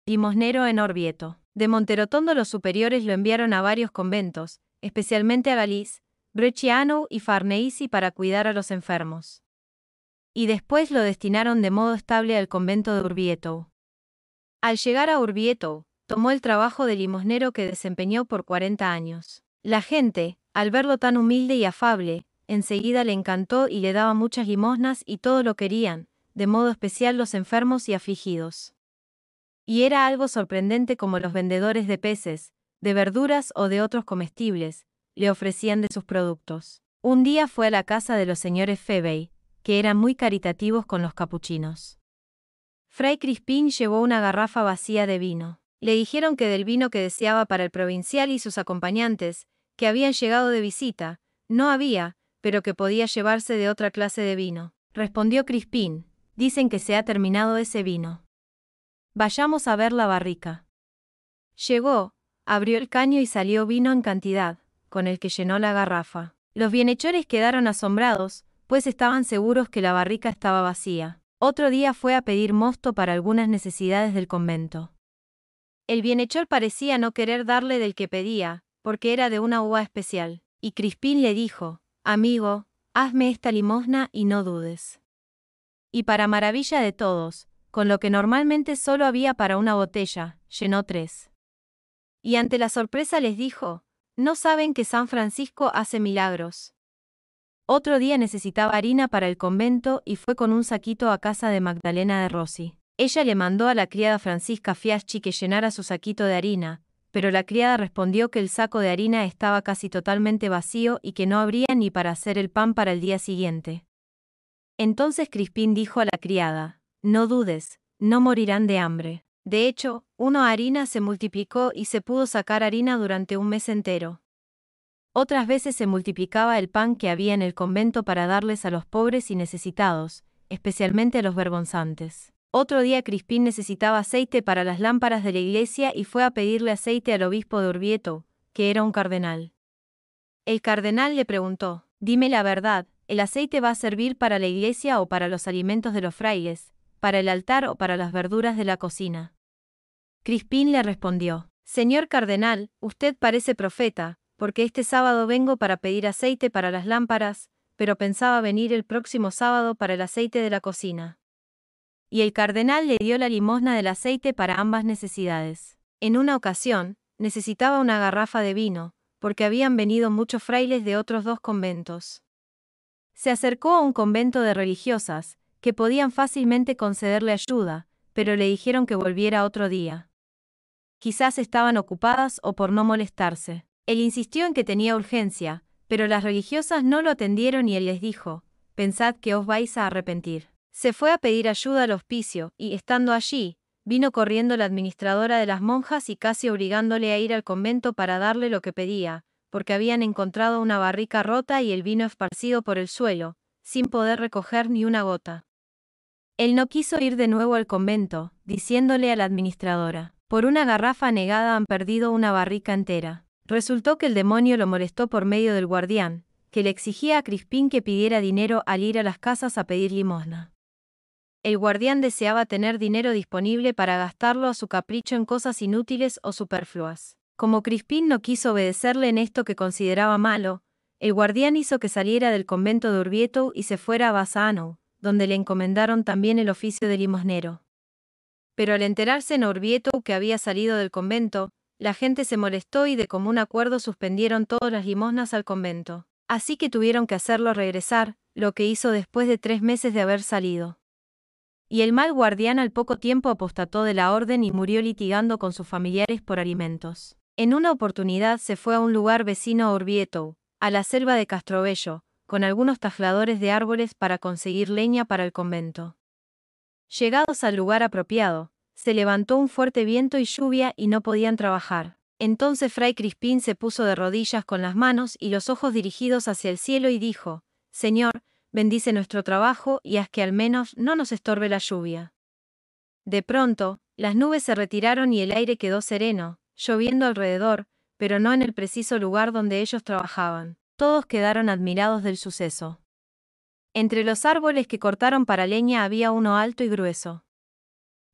limosnero en Orvieto. De Monterotondo los superiores lo enviaron a varios conventos, especialmente a Galís, Bresciano y Farnese para cuidar a los enfermos. Y después lo destinaron de modo estable al convento de Orvieto. Al llegar a Orvieto, tomó el trabajo de limosnero que desempeñó por 40 años. La gente, al verlo tan humilde y afable, enseguida le encantó y le daba muchas limosnas y todo lo querían, de modo especial los enfermos y afligidos. Y era algo sorprendente como los vendedores de peces, de verduras o de otros comestibles, le ofrecían de sus productos. Un día fue a la casa de los señores Febey, que eran muy caritativos con los capuchinos. Fray Crispín llevó una garrafa vacía de vino. Le dijeron que del vino que deseaba para el provincial y sus acompañantes, que habían llegado de visita, no había, pero que podía llevarse de otra clase de vino. Respondió Crispín: dicen que se ha terminado ese vino. Vayamos a ver la barrica. Llegó, abrió el caño y salió vino en cantidad, con el que llenó la garrafa. Los bienhechores quedaron asombrados, pues estaban seguros que la barrica estaba vacía. Otro día fue a pedir mosto para algunas necesidades del convento. El bienhechor parecía no querer darle del que pedía, porque era de una uva especial, y Crispín le dijo: amigo, hazme esta limosna y no dudes. Y para maravilla de todos, con lo que normalmente solo había para una botella, llenó 3. Y ante la sorpresa les dijo: ¿no saben que San Francisco hace milagros? Otro día necesitaba harina para el convento y fue con un saquito a casa de Magdalena de Rossi. Ella le mandó a la criada Francisca Fiaschi que llenara su saquito de harina, pero la criada respondió que el saco de harina estaba casi totalmente vacío y que no habría ni para hacer el pan para el día siguiente. Entonces Crispín dijo a la criada: no dudes, no morirán de hambre. De hecho, una harina se multiplicó y se pudo sacar harina durante un mes entero. Otras veces se multiplicaba el pan que había en el convento para darles a los pobres y necesitados, especialmente a los vergonzantes. Otro día Crispín necesitaba aceite para las lámparas de la iglesia y fue a pedirle aceite al obispo de Orvieto, que era un cardenal. El cardenal le preguntó: dime la verdad, ¿el aceite va a servir para la iglesia o para los alimentos de los frailes, para el altar o para las verduras de la cocina? Crispín le respondió: señor cardenal, usted parece profeta, porque este sábado vengo para pedir aceite para las lámparas, pero pensaba venir el próximo sábado para el aceite de la cocina. Y el cardenal le dio la limosna del aceite para ambas necesidades. En una ocasión, necesitaba una garrafa de vino, porque habían venido muchos frailes de otros 2 conventos. Se acercó a un convento de religiosas, que podían fácilmente concederle ayuda, pero le dijeron que volviera otro día. Quizás estaban ocupadas o por no molestarse. Él insistió en que tenía urgencia, pero las religiosas no lo atendieron y él les dijo: pensad que os vais a arrepentir. Se fue a pedir ayuda al hospicio y, estando allí, vino corriendo la administradora de las monjas y casi obligándole a ir al convento para darle lo que pedía, porque habían encontrado una barrica rota y el vino esparcido por el suelo, sin poder recoger ni una gota. Él no quiso ir de nuevo al convento, diciéndole a la administradora: por una garrafa negada han perdido una barrica entera. Resultó que el demonio lo molestó por medio del guardián, que le exigía a Crispín que pidiera dinero al ir a las casas a pedir limosna. El guardián deseaba tener dinero disponible para gastarlo a su capricho en cosas inútiles o superfluas. Como Crispín no quiso obedecerle en esto que consideraba malo, el guardián hizo que saliera del convento de Orvieto y se fuera a Bassano, donde le encomendaron también el oficio de limosnero. Pero al enterarse en Orvieto que había salido del convento, la gente se molestó y de común acuerdo suspendieron todas las limosnas al convento. Así que tuvieron que hacerlo regresar, lo que hizo después de 3 meses de haber salido. Y el mal guardián al poco tiempo apostató de la orden y murió litigando con sus familiares por alimentos. En una oportunidad se fue a un lugar vecino a Orvieto, a la selva de Castrobello, con algunos tajladores de árboles para conseguir leña para el convento. Llegados al lugar apropiado, se levantó un fuerte viento y lluvia y no podían trabajar. Entonces Fray Crispín se puso de rodillas con las manos y los ojos dirigidos hacia el cielo y dijo: Señor, bendice nuestro trabajo y haz que al menos no nos estorbe la lluvia. De pronto, las nubes se retiraron y el aire quedó sereno, lloviendo alrededor, pero no en el preciso lugar donde ellos trabajaban. Todos quedaron admirados del suceso. Entre los árboles que cortaron para leña había uno alto y grueso.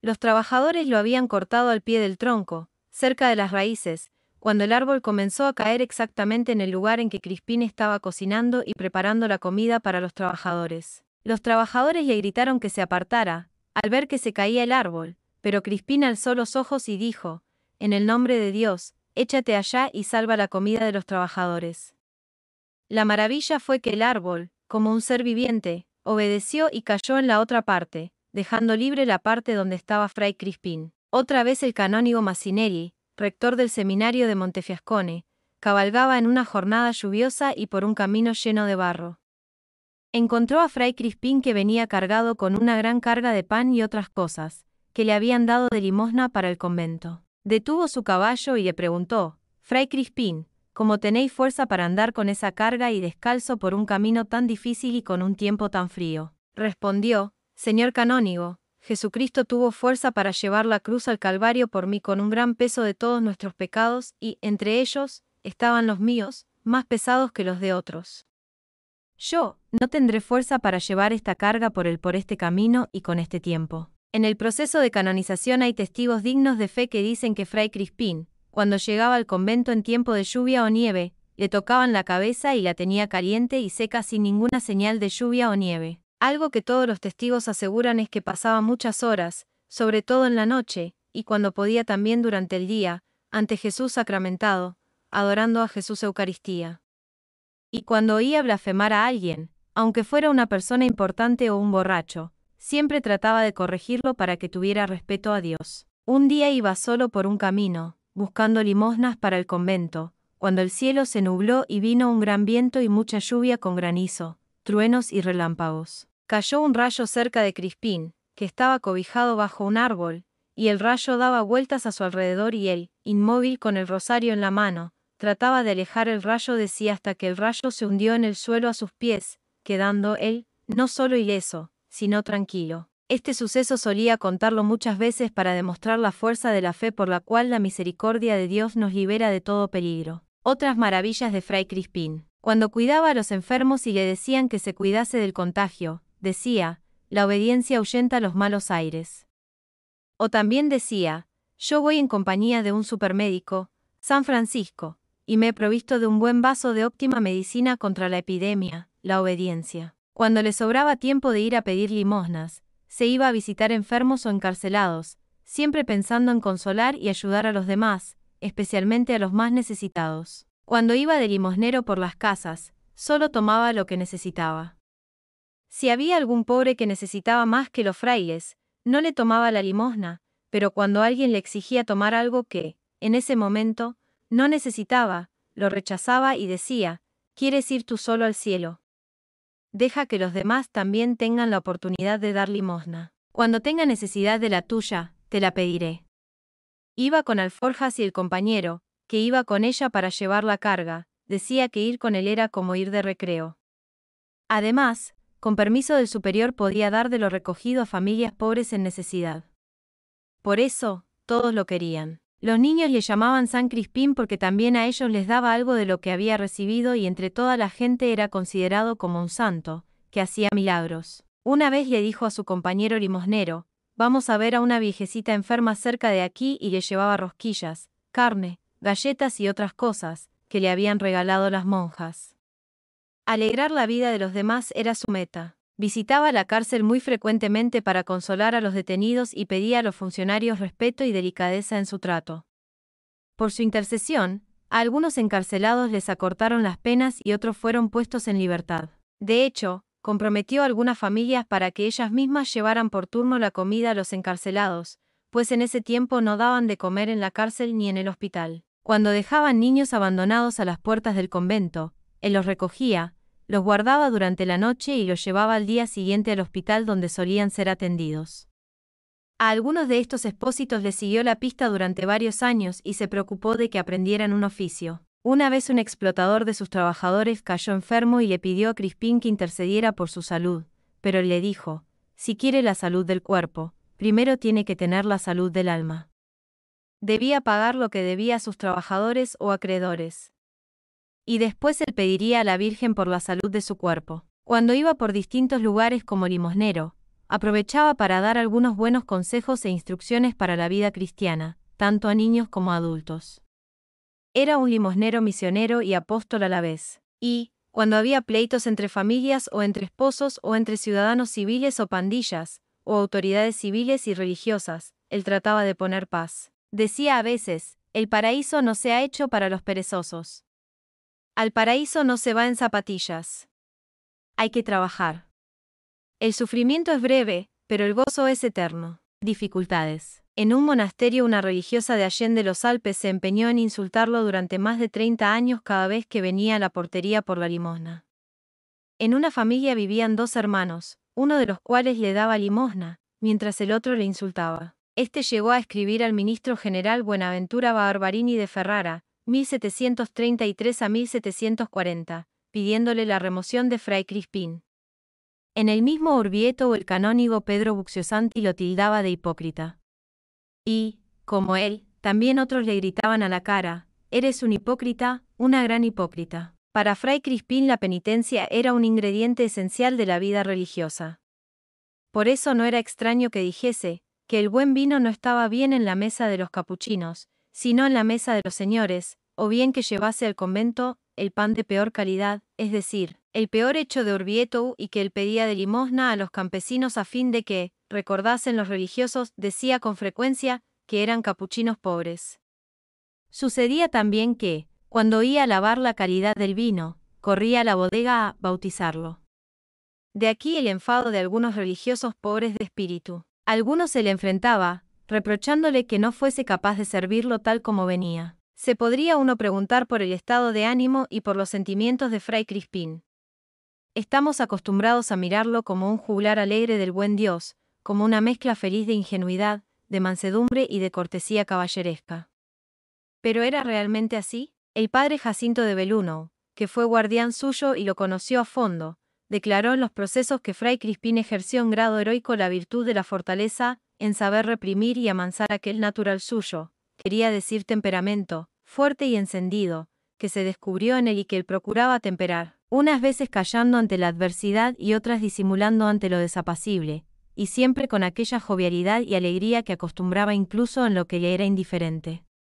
Los trabajadores lo habían cortado al pie del tronco, cerca de las raíces, cuando el árbol comenzó a caer exactamente en el lugar en que Crispín estaba cocinando y preparando la comida para los trabajadores. Los trabajadores le gritaron que se apartara, al ver que se caía el árbol, pero Crispín alzó los ojos y dijo: «En el nombre de Dios, échate allá y salva la comida de los trabajadores». La maravilla fue que el árbol, como un ser viviente, obedeció y cayó en la otra parte, dejando libre la parte donde estaba Fray Crispín. Otra vez el canónigo Massinelli, rector del seminario de Montefiascone, cabalgaba en una jornada lluviosa y por un camino lleno de barro. Encontró a Fray Crispín, que venía cargado con una gran carga de pan y otras cosas, que le habían dado de limosna para el convento. Detuvo su caballo y le preguntó: «Fray Crispín, ¿cómo tenéis fuerza para andar con esa carga y descalzo por un camino tan difícil y con un tiempo tan frío?». Respondió: «Señor canónigo, Jesucristo tuvo fuerza para llevar la cruz al Calvario por mí con un gran peso de todos nuestros pecados, y, entre ellos, estaban los míos, más pesados que los de otros. Yo no tendré fuerza para llevar esta carga por este camino y con este tiempo». En el proceso de canonización hay testigos dignos de fe que dicen que Fray Crispín, cuando llegaba al convento en tiempo de lluvia o nieve, le tocaban la cabeza y la tenía caliente y seca sin ninguna señal de lluvia o nieve. Algo que todos los testigos aseguran es que pasaba muchas horas, sobre todo en la noche, y cuando podía también durante el día, ante Jesús sacramentado, adorando a Jesús Eucaristía. Y cuando oía blasfemar a alguien, aunque fuera una persona importante o un borracho, siempre trataba de corregirlo para que tuviera respeto a Dios. Un día iba solo por un camino, buscando limosnas para el convento, cuando el cielo se nubló y vino un gran viento y mucha lluvia con granizo, truenos y relámpagos. Cayó un rayo cerca de Crispín, que estaba cobijado bajo un árbol, y el rayo daba vueltas a su alrededor y él, inmóvil con el rosario en la mano, trataba de alejar el rayo de sí hasta que el rayo se hundió en el suelo a sus pies, quedando él, no solo ileso, sino tranquilo. Este suceso solía contarlo muchas veces para demostrar la fuerza de la fe por la cual la misericordia de Dios nos libera de todo peligro. Otras maravillas de Fray Crispín. Cuando cuidaba a los enfermos y le decían que se cuidase del contagio, decía: «La obediencia ahuyenta los malos aires». O también decía: «Yo voy en compañía de un supermédico, San Francisco, y me he provisto de un buen vaso de óptima medicina contra la epidemia, la obediencia». Cuando le sobraba tiempo de ir a pedir limosnas, se iba a visitar enfermos o encarcelados, siempre pensando en consolar y ayudar a los demás, especialmente a los más necesitados. Cuando iba de limosnero por las casas, solo tomaba lo que necesitaba. Si había algún pobre que necesitaba más que los frailes, no le tomaba la limosna, pero cuando alguien le exigía tomar algo que, en ese momento, no necesitaba, lo rechazaba y decía: «¿Quieres ir tú solo al cielo? Deja que los demás también tengan la oportunidad de dar limosna. Cuando tenga necesidad de la tuya, te la pediré». Iba con alforjas y el compañero, que iba con ella para llevar la carga, decía que ir con él era como ir de recreo. Además, con permiso del superior podía dar de lo recogido a familias pobres en necesidad. Por eso, todos lo querían. Los niños le llamaban San Crispín porque también a ellos les daba algo de lo que había recibido y entre toda la gente era considerado como un santo, que hacía milagros. Una vez le dijo a su compañero limosnero: «Vamos a ver a una viejecita enferma cerca de aquí», y le llevaba rosquillas, carne, galletas y otras cosas, que le habían regalado las monjas. Alegrar la vida de los demás era su meta. Visitaba la cárcel muy frecuentemente para consolar a los detenidos y pedía a los funcionarios respeto y delicadeza en su trato. Por su intercesión, a algunos encarcelados les acortaron las penas y otros fueron puestos en libertad. De hecho, comprometió a algunas familias para que ellas mismas llevaran por turno la comida a los encarcelados, pues en ese tiempo no daban de comer en la cárcel ni en el hospital. Cuando dejaban niños abandonados a las puertas del convento, él los recogía, los guardaba durante la noche y los llevaba al día siguiente al hospital donde solían ser atendidos. A algunos de estos expósitos les siguió la pista durante varios años y se preocupó de que aprendieran un oficio. Una vez un explotador de sus trabajadores cayó enfermo y le pidió a Crispín que intercediera por su salud, pero él le dijo: «Si quiere la salud del cuerpo, primero tiene que tener la salud del alma». Debía pagar lo que debía a sus trabajadores o acreedores. Y después él pediría a la Virgen por la salud de su cuerpo. Cuando iba por distintos lugares como limosnero, aprovechaba para dar algunos buenos consejos e instrucciones para la vida cristiana, tanto a niños como a adultos. Era un limosnero misionero y apóstol a la vez. Y, cuando había pleitos entre familias o entre esposos o entre ciudadanos civiles o pandillas, o autoridades civiles y religiosas, él trataba de poner paz. Decía a veces, el paraíso no se ha hecho para los perezosos. Al paraíso no se va en zapatillas. Hay que trabajar. El sufrimiento es breve, pero el gozo es eterno. Dificultades. En un monasterio una religiosa de Allende los Alpes se empeñó en insultarlo durante más de 30 años cada vez que venía a la portería por la limosna. En una familia vivían 2 hermanos, uno de los cuales le daba limosna, mientras el otro le insultaba. Este llegó a escribir al ministro general Buenaventura Barbarini de Ferrara, 1733 a 1740, pidiéndole la remoción de Fray Crispín. En el mismo Orvieto el canónigo Pedro Buccionati lo tildaba de hipócrita. Y, como él, también otros le gritaban a la cara, «Eres un hipócrita, una gran hipócrita». Para Fray Crispín la penitencia era un ingrediente esencial de la vida religiosa. Por eso no era extraño que dijese, que el buen vino no estaba bien en la mesa de los capuchinos, sino en la mesa de los señores, o bien que llevase al convento el pan de peor calidad, es decir, el peor hecho de Orvieto, y que él pedía de limosna a los campesinos a fin de que, recordasen los religiosos, decía con frecuencia, que eran capuchinos pobres. Sucedía también que, cuando oía alabar la calidad del vino, corría a la bodega a bautizarlo. De aquí el enfado de algunos religiosos pobres de espíritu. Algunos se le enfrentaba, reprochándole que no fuese capaz de servirlo tal como venía. Se podría uno preguntar por el estado de ánimo y por los sentimientos de Fray Crispín. Estamos acostumbrados a mirarlo como un juglar alegre del buen Dios, como una mezcla feliz de ingenuidad, de mansedumbre y de cortesía caballeresca. ¿Pero era realmente así? El padre Jacinto de Belluno, que fue guardián suyo y lo conoció a fondo, declaró en los procesos que Fray Crispín ejerció en grado heroico la virtud de la fortaleza, en saber reprimir y amansar aquel natural suyo, quería decir temperamento, fuerte y encendido, que se descubrió en él y que él procuraba temperar, unas veces callando ante la adversidad y otras disimulando ante lo desapacible, y siempre con aquella jovialidad y alegría que acostumbraba incluso en lo que le era indiferente.